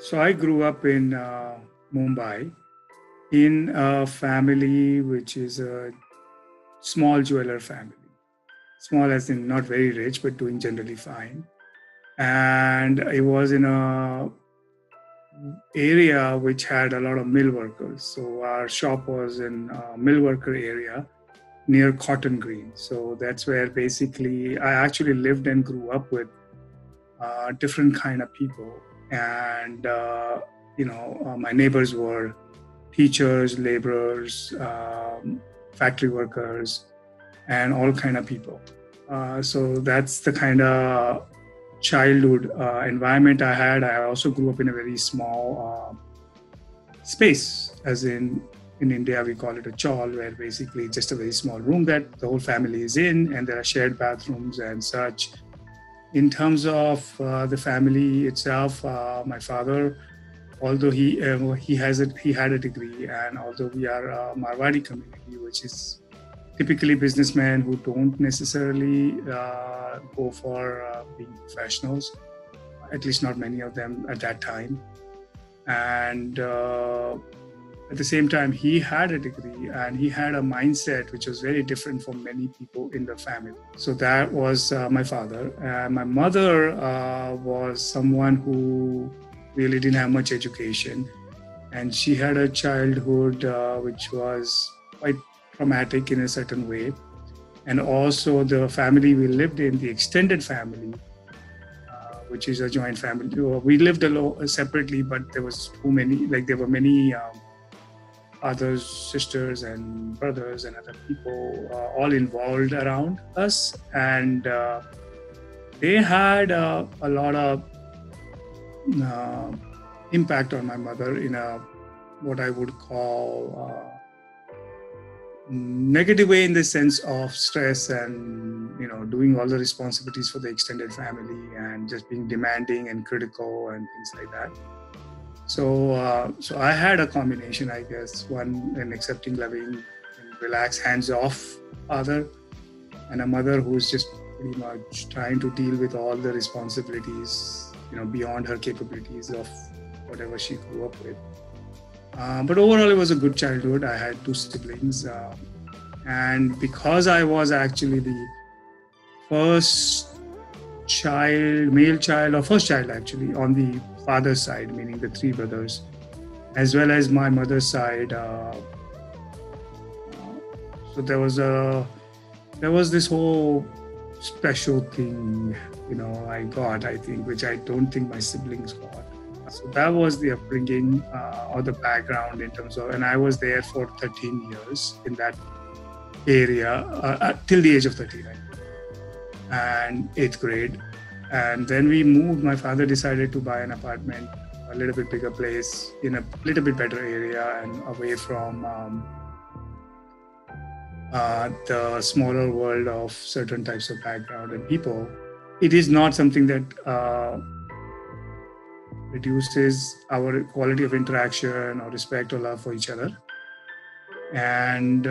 So I grew up in Mumbai in a family which is a small jeweler family. Small as in not very rich, but doing generally fine. And it was in a area which had a lot of mill workers. So our shop was in a mill worker area near Cotton Green. So that's where basically I actually lived and grew up with different kind of people. And, my neighbors were teachers, laborers, factory workers, and all kind of people. So that's the kind of childhood environment I had. I also grew up in a very small space, as in India we call it a chawl, where basically just a very small room that the whole family is in, and there are shared bathrooms and such. In terms of the family itself, my father, although he had a degree, and although we are a Marwadi community, which is typically businessmen who don't necessarily go for being professionals, at least not many of them at that time. And at the same time, he had a degree and he had a mindset which was very different from many people in the family. So that was my father. And my mother was someone who really didn't have much education. And she had a childhood which was quite traumatic in a certain way. And also the family we lived in, the extended family, which is a joint family. We lived alone separately, but there were many others, sisters and brothers and other people all involved around us. And they had a lot of impact on my mother in a what I would call negative way, in the sense of stress and doing all the responsibilities for the extended family and just being demanding and critical and things like that. So I had a combination, I guess, one an accepting, loving, and relaxed, hands-off father, and a mother who's just pretty much trying to deal with all the responsibilities, beyond her capabilities of whatever she grew up with. But overall, it was a good childhood. I had two siblings. And because I was actually the first male child, or first child actually, on the father's side, meaning the three brothers, as well as my mother's side. So there was this whole special thing, I got, I think, which I don't think my siblings got. So that was the upbringing or the background in terms of, and I was there for 13 years in that area till the age of 13, and 8th grade. And then we moved. My father decided to buy an apartment, a little bit bigger place in a little bit better area and away from the smaller world of certain types of background and people. It is not something that reduces our quality of interaction or respect or love for each other. And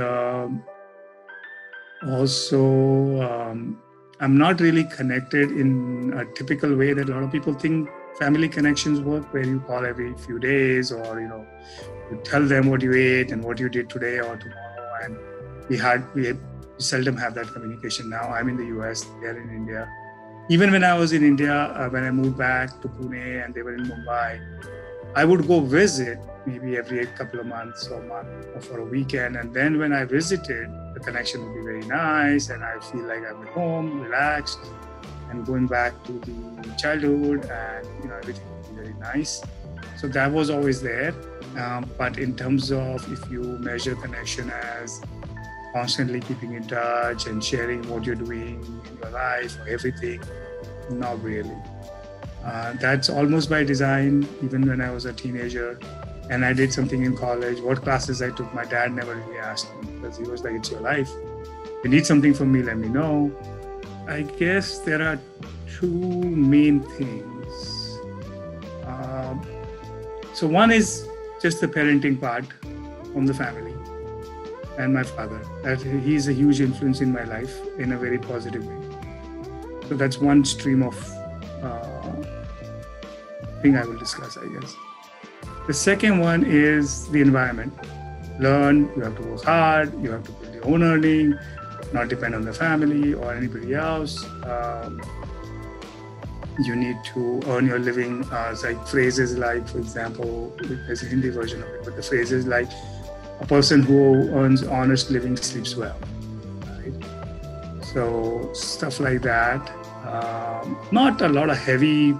also, I'm not really connected in a typical way that a lot of people think family connections work, where you call every few days, or you tell them what you ate and what you did today or tomorrow. And we seldom have that communication now. I'm in the US, they're in India. Even when I was in India, when I moved back to Pune and they were in Mumbai, I would go visit maybe every couple of months or for a weekend. And then when I visited, the connection would be very nice and I feel like I'm at home, relaxed, and going back to the childhood, and everything would be very nice. So that was always there. But in terms of, if you measure connection as constantly keeping in touch and sharing what you're doing in your life or everything, not really. That's almost by design. Even when I was a teenager and I did something in college, what classes I took, my dad never really asked me, because he was like, it's your life. If you need something from me, let me know. I guess there are two main things. So one is just the parenting part from the family and my father. That he's a huge influence in my life in a very positive way. So that's one stream of thing I will discuss, I guess. The second one is the environment. Learn, you have to work hard, you have to build your own earning, not depend on the family or anybody else. You need to earn your living. Like phrases like, for example, there's a Hindi version of it, but the phrases like, a person who earns honest living sleeps well, right? So stuff like that. Not a lot of heavy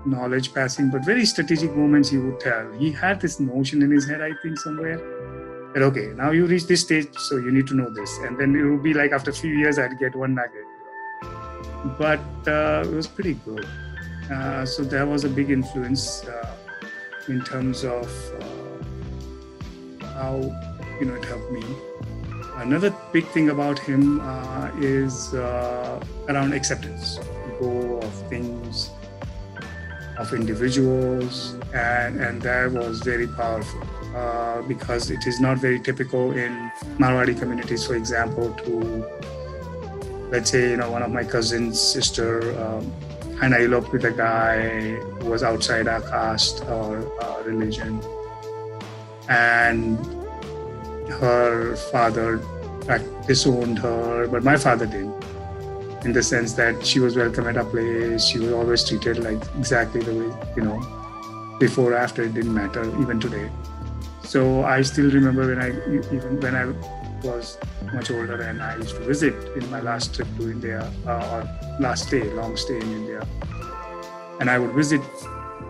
knowledge passing, but very strategic moments he would tell. He had this notion in his head, I think, somewhere, that, okay, now you reach this stage, so you need to know this. And then it would be like after a few years, I'd get one nugget. But it was pretty good. So that was a big influence in terms of how it helped me. Another big thing about him is around acceptance, go of things, of individuals, and that was very powerful because it is not very typical in Marwadi communities, for example, to, let's say, one of my cousin's sister and I eloped with a guy who was outside our caste or religion, and her father disowned her, but my father didn't, in the sense that she was welcome at our place. She was always treated like exactly the way, before or after, it didn't matter, even today. So I still remember when I was much older and I used to visit in my last trip to India, or long stay in India, and I would visit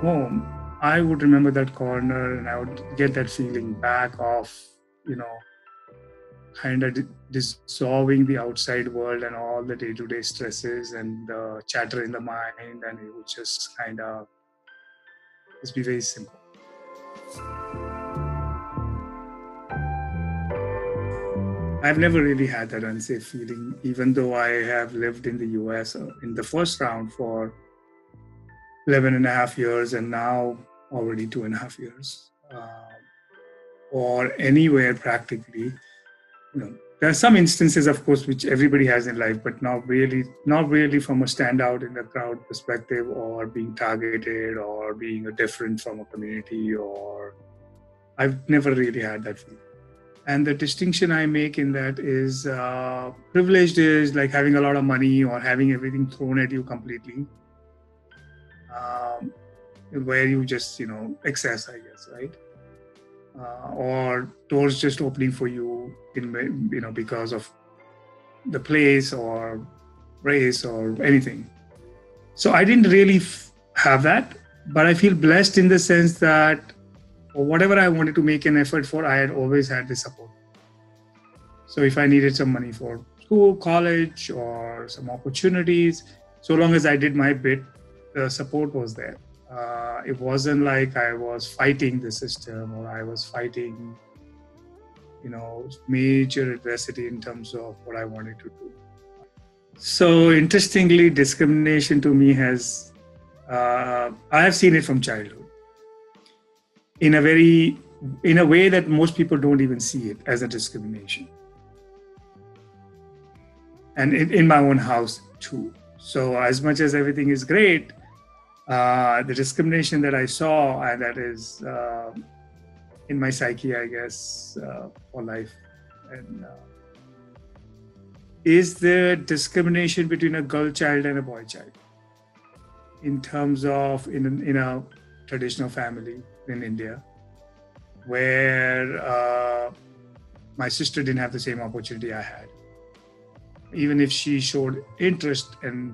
home, I would remember that corner and I would get that feeling back of, kind of dissolving the outside world and all the day-to-day stresses and the chatter in the mind, and it would just kind of just be very simple. I've never really had that unsafe feeling, even though I have lived in the US in the first round for 11 and a half years and now already 2.5 years, or anywhere practically. There are some instances, of course, which everybody has in life, but not really from a standout in the crowd perspective, or being targeted, or being different from a community, or I've never really had that feeling. And the distinction I make in that is privileged is like having a lot of money or having everything thrown at you completely, where you just, excess, I guess, right? Or doors just opening for you, because of the place or race or anything. So I didn't really have that, but I feel blessed in the sense that for whatever I wanted to make an effort for, I had always had the support. So if I needed some money for school, college, or some opportunities, so long as I did my bit, the support was there. It wasn't like I was fighting the system or I was fighting, major adversity in terms of what I wanted to do. So interestingly, discrimination to me has, I have seen it from childhood in a way that most people don't even see it as a discrimination. And in my own house too. So as much as everything is great, the discrimination that I saw, and that is in my psyche, I guess, for life, and is the discrimination between a girl child and a boy child, in terms of in a traditional family in India, where my sister didn't have the same opportunity I had, even if she showed interest and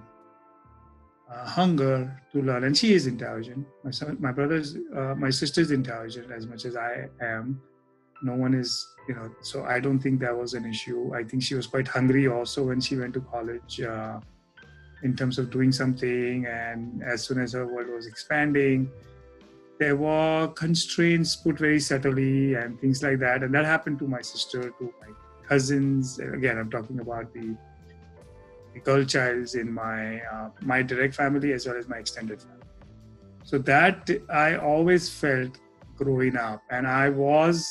hunger to learn, and she is intelligent. My sister's intelligent as much as I am. No one is, so I don't think that was an issue. I think she was quite hungry also when she went to college, in terms of doing something. And as soon as her world was expanding, there were constraints put very subtly and things like that. And that happened to my sister, to my cousins. Again, I'm talking about the girl childs in my direct family as well as my extended family. So that I always felt growing up, and I was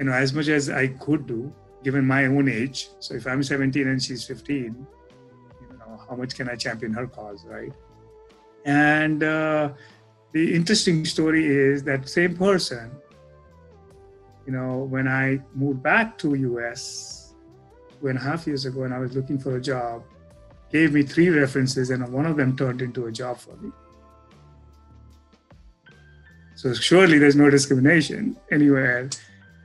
as much as I could do given my own age. So if I'm 17 and she's 15, how much can I champion her cause, right? And the interesting story is that same person, when I moved back to US 2.5 years ago and I was looking for a job, gave me 3 references and one of them turned into a job for me. So surely there's no discrimination anywhere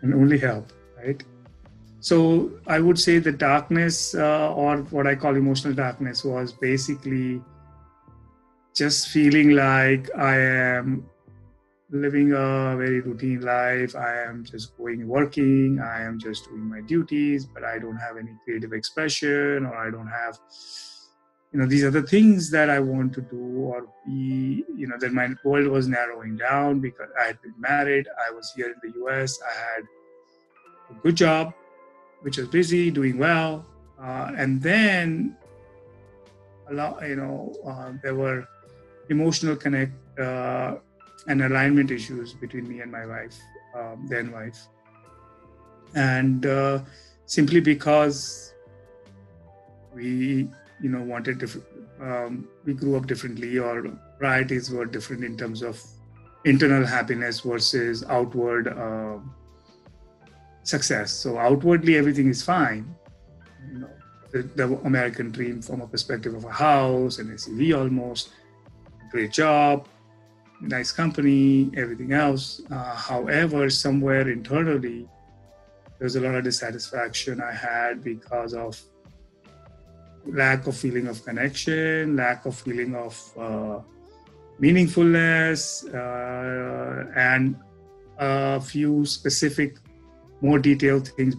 and only help, right? So I would say the darkness or what I call emotional darkness was basically just feeling like I am living a very routine life. I am just working. I am just doing my duties, but I don't have any creative expression, or I don't have, these are the things that I want to do or be, that my world was narrowing down because I had been married. I was here in the US. I had a good job, which was busy, doing well. And then there were emotional connect and alignment issues between me and my wife, then wife. And simply because we, wanted different, we grew up differently, or priorities were different in terms of internal happiness versus outward success. So outwardly, everything is fine. The American dream from a perspective of a house, an SUV almost, great job, nice company, everything else. However, somewhere internally, there's a lot of dissatisfaction I had because of lack of feeling of connection, lack of feeling of meaningfulness, and a few specific, more detailed things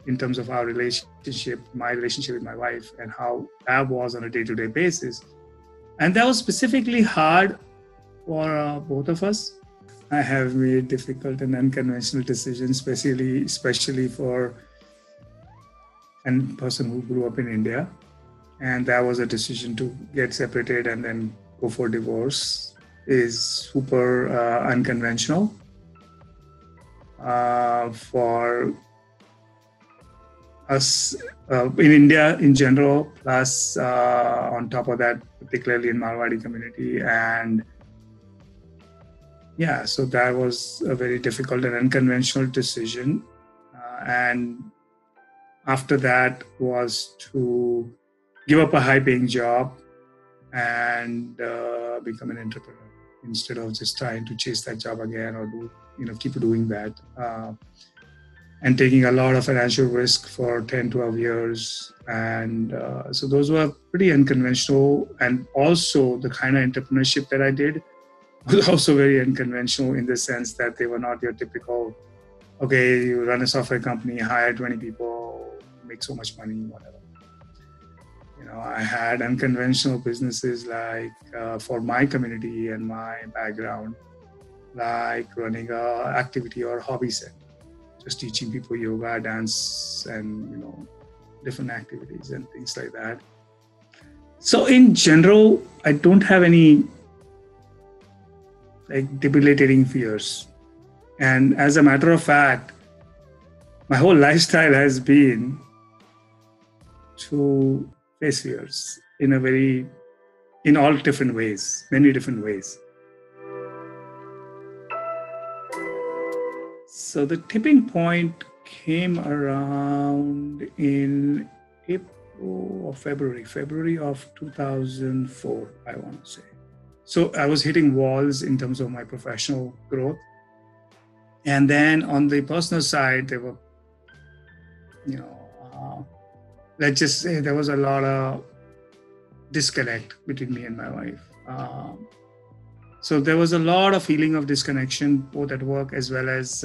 in terms of our relationship, my relationship with my wife, and how that was on a day-to-day basis. And that was specifically hard for both of us. I have made difficult and unconventional decisions, especially for a person who grew up in India. And that was a decision to get separated and then go for divorce is super unconventional. For us in India in general, plus on top of that, particularly in Marwadi community. And yeah, so that was a very difficult and unconventional decision. And after that was to give up a high-paying job and become an entrepreneur instead of just trying to chase that job again or keep doing that. And taking a lot of financial risk for 10, 12 years. And so those were pretty unconventional. And also the kind of entrepreneurship that I did was also very unconventional in the sense that they were not your typical, okay, you run a software company, hire 20 people, make so much money, whatever. I had unconventional businesses like for my community and my background, like running a activity or hobby center. Just teaching people yoga, dance, and different activities and things like that. So in general, I don't have any debilitating fears. And as a matter of fact, my whole lifestyle has been to face fears in all different ways, many different ways. So the tipping point came around in April or February of 2004, I want to say. So I was hitting walls in terms of my professional growth. And then on the personal side, there were, let's just say there was a lot of disconnect between me and my wife. So there was a lot of feeling of disconnection, both at work as well as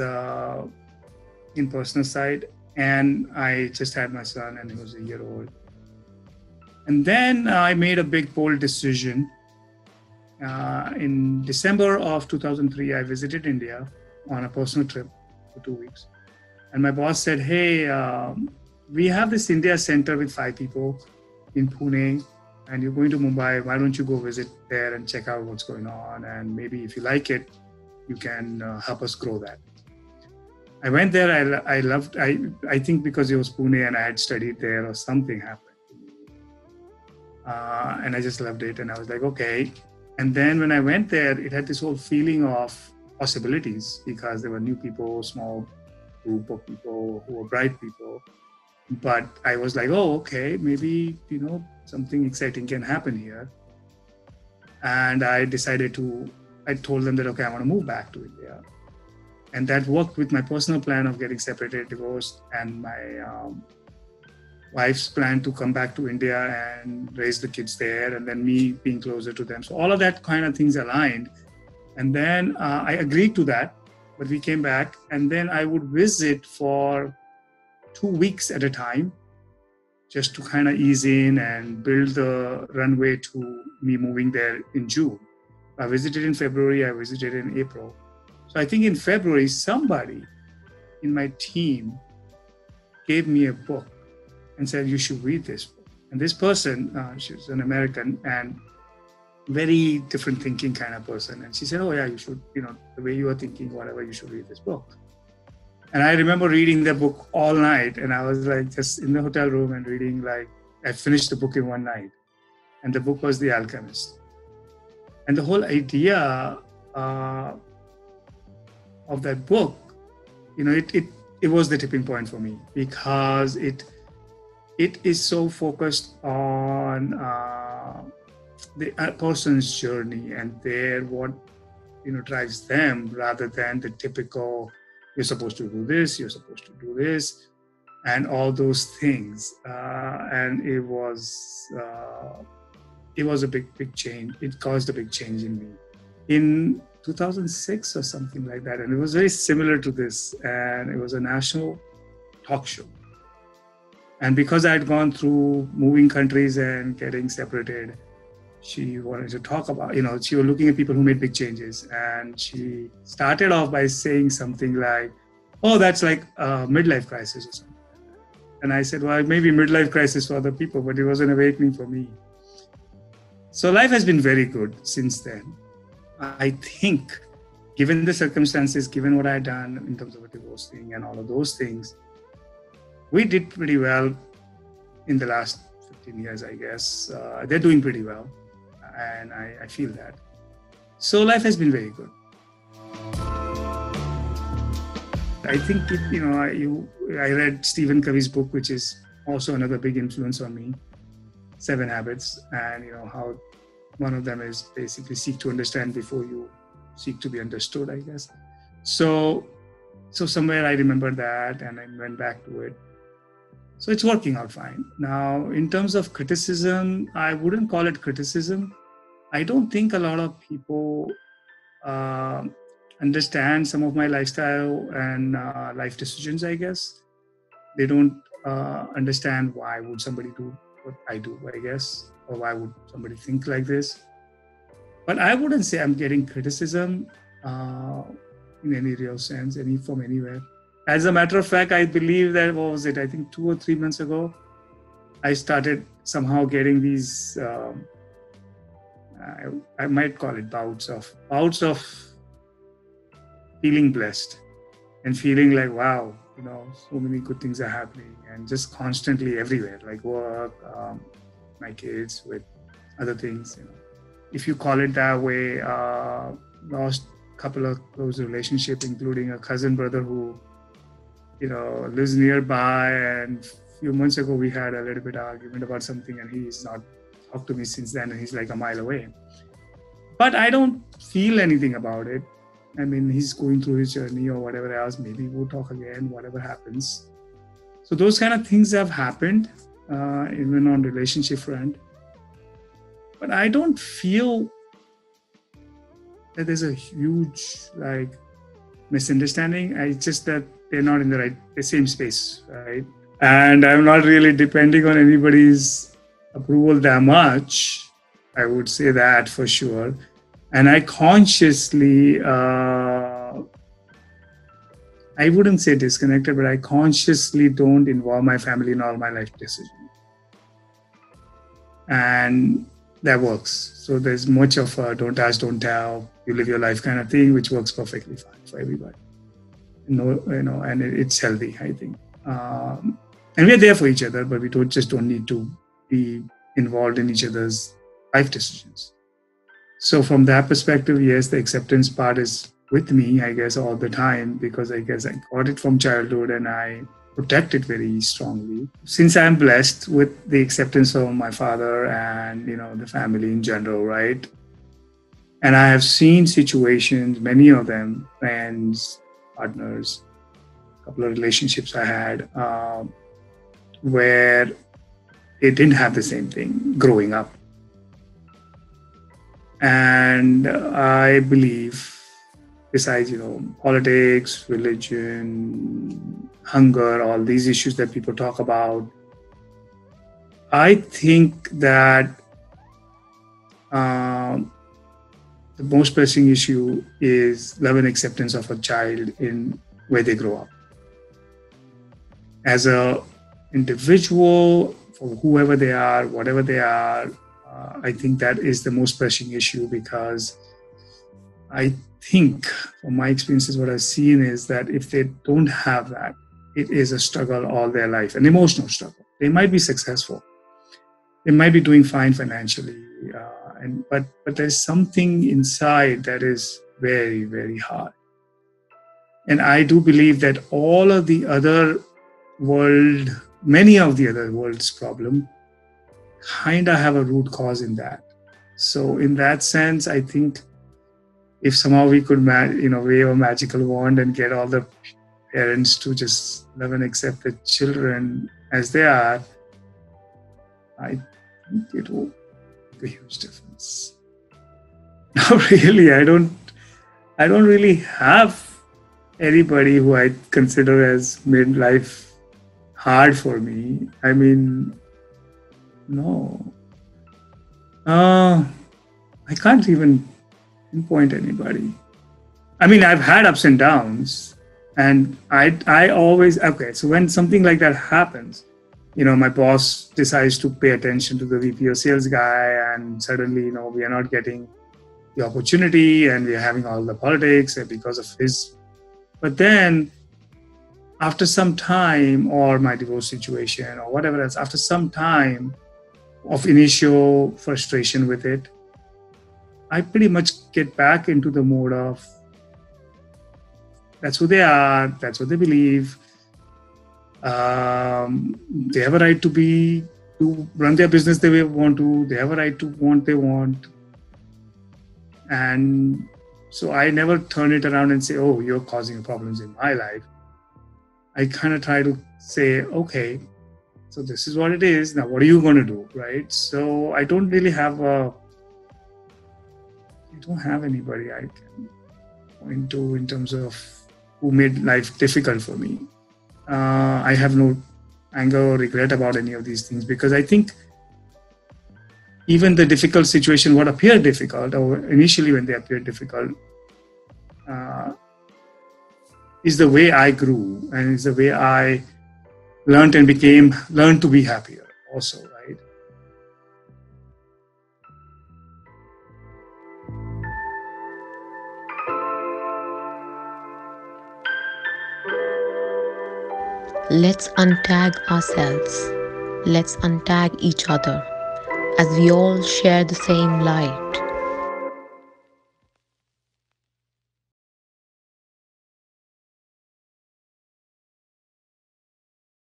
in personal side. And I just had my son and he was a year old. And then I made a big, bold decision. In December of 2003, I visited India on a personal trip for 2 weeks. And my boss said, hey, we have this India center with 5 people in Pune, and you're going to Mumbai. Why don't you go visit there and check out what's going on? And maybe if you like it, you can help us grow that. I went there. I loved, I think because it was Pune and I had studied there or something happened. And I just loved it. And I was like, okay. And then when I went there, it had this whole feeling of possibilities because there were new people, small group of people who were bright people. But I was like, oh, okay, maybe, something exciting can happen here. And I told them that, okay, I want to move back to India. And that worked with my personal plan of getting separated, divorced, and my wife's plan to come back to India and raise the kids there, and then me being closer to them. So all of that kind of things aligned. And then I agreed to that, but we came back, and then I would visit for 2 weeks at a time, just to kind of ease in and build the runway to me moving there in June. I visited in February, I visited in April. So I think in February, somebody in my team gave me a book and said, you should read this book. And this person, she was an American and very different thinking kind of person. And she said, oh yeah, you should, the way you are thinking, whatever, you should read this book. And I remember reading the book all night. And I was like just in the hotel room and reading, I finished the book in one night. And the book was The Alchemist. And the whole idea of that book, it was the tipping point for me, because it is so focused on the person's journey and what drives them, rather than the typical, you're supposed to do this, you're supposed to do this, and all those things. And it was a big change. It caused a big change in me in 2006 or something like that. And it was very similar to this. And it was a national talk show. And because I had gone through moving countries and getting separated, she wanted to talk about, she was looking at people who made big changes. And she started off by saying something like, oh, that's like a midlife crisis or something like that. And I said, well, maybe midlife crisis for other people, but it was an awakening for me. So life has been very good since then. I think, given the circumstances, given what I had done in terms of a divorce thing and all of those things, we did pretty well in the last 15 years, I guess. They're doing pretty well. And I feel that. So life has been very good. I think, I read Stephen Covey's book, which is also another big influence on me, 7 Habits, and how one of them is basically seek to understand before you seek to be understood, I guess. So somewhere I remembered that and I went back to it. So it's working out fine. Now, in terms of criticism, I wouldn't call it criticism. I don't think a lot of people understand some of my lifestyle and life decisions, I guess. They don't understand why would somebody do what I do, I guess, or why would somebody think like this. But I wouldn't say I'm getting criticism in any real sense, from anywhere. As a matter of fact, I believe that, I think 2 or 3 months ago, I started somehow getting these, I might call it bouts of feeling blessed and feeling like, wow, so many good things are happening, and just constantly everywhere, like work, my kids, with other things, If you call it that way, lost a couple of close relationships, including a cousin brother who, lives nearby. And a few months ago, we had a little bit of argument about something, and he's not talked to me since then, and he's like a mile away. But I don't feel anything about it. I mean, he's going through his journey or whatever else. Maybe we'll talk again, whatever happens. So those kind of things have happened, even on relationship front. But I don't feel that there's a huge misunderstanding. It's just that they're not in the same space, right? And I'm not really depending on anybody's approval that much. I would say that for sure. And I consciously, I wouldn't say disconnected, but I consciously don't involve my family in all my life decisions. And that works. So there's much of a don't ask, don't tell, you live your life kind of thing, which works perfectly fine for everybody. And it's healthy, I think. And we're there for each other, but we don't need to be involved in each other's life decisions. So from that perspective, yes, the acceptance part is with me, I guess, all the time, because I guess I got it from childhood and I protect it very strongly. Since I'm blessed with the acceptance of my father and the family in general, right? And I have seen situations, many of them, friends, partners, a couple of relationships I had, where they didn't have the same thing growing up. And I believe, besides, politics, religion, hunger, all these issues that people talk about, I think that the most pressing issue is love and acceptance of a child in where they grow up. As a individual, for whoever they are, whatever they are, I think that is the most pressing issue, because I think, from my experiences, what I've seen is that if they don't have that, it is a struggle all their life, an emotional struggle. They might be successful, they might be doing fine financially, but there's something inside that is very, very hard. And I do believe that all of the other world, many of the other world's problem, kind of have a root cause in that. So in that sense, I think if somehow we could wave a magical wand and get all the parents to just love and accept the children as they are, I think it will make a huge difference. Not really. I don't really have anybody who I consider as made life hard for me. I mean, no. I can't even pinpoint anybody. I mean, I've had ups and downs, and I always, okay, so when something like that happens, my boss decides to pay attention to the VP of sales guy, and suddenly, we are not getting the opportunity, and we are having all the politics because of his. But then, after some time, or my divorce situation, or whatever else, after some time of initial frustration with it, I pretty much get back into the mode of, that's who they are, that's what they believe. They have a right to run their business the way they want to. They have a right to want they want. And so I never turn it around and say, oh, you're causing problems in my life. I kind of try to say, okay, so this is what it is. Now, what are you going to do, right? So I don't really have anybody I can point to in terms of who made life difficult for me. I have no anger or regret about any of these things, because I think even the difficult situation, what appeared difficult, or initially when they appeared difficult, is the way I grew, and is the way I learned to be happier also, right? Let's untag ourselves. Let's untag each other, as we all share the same light.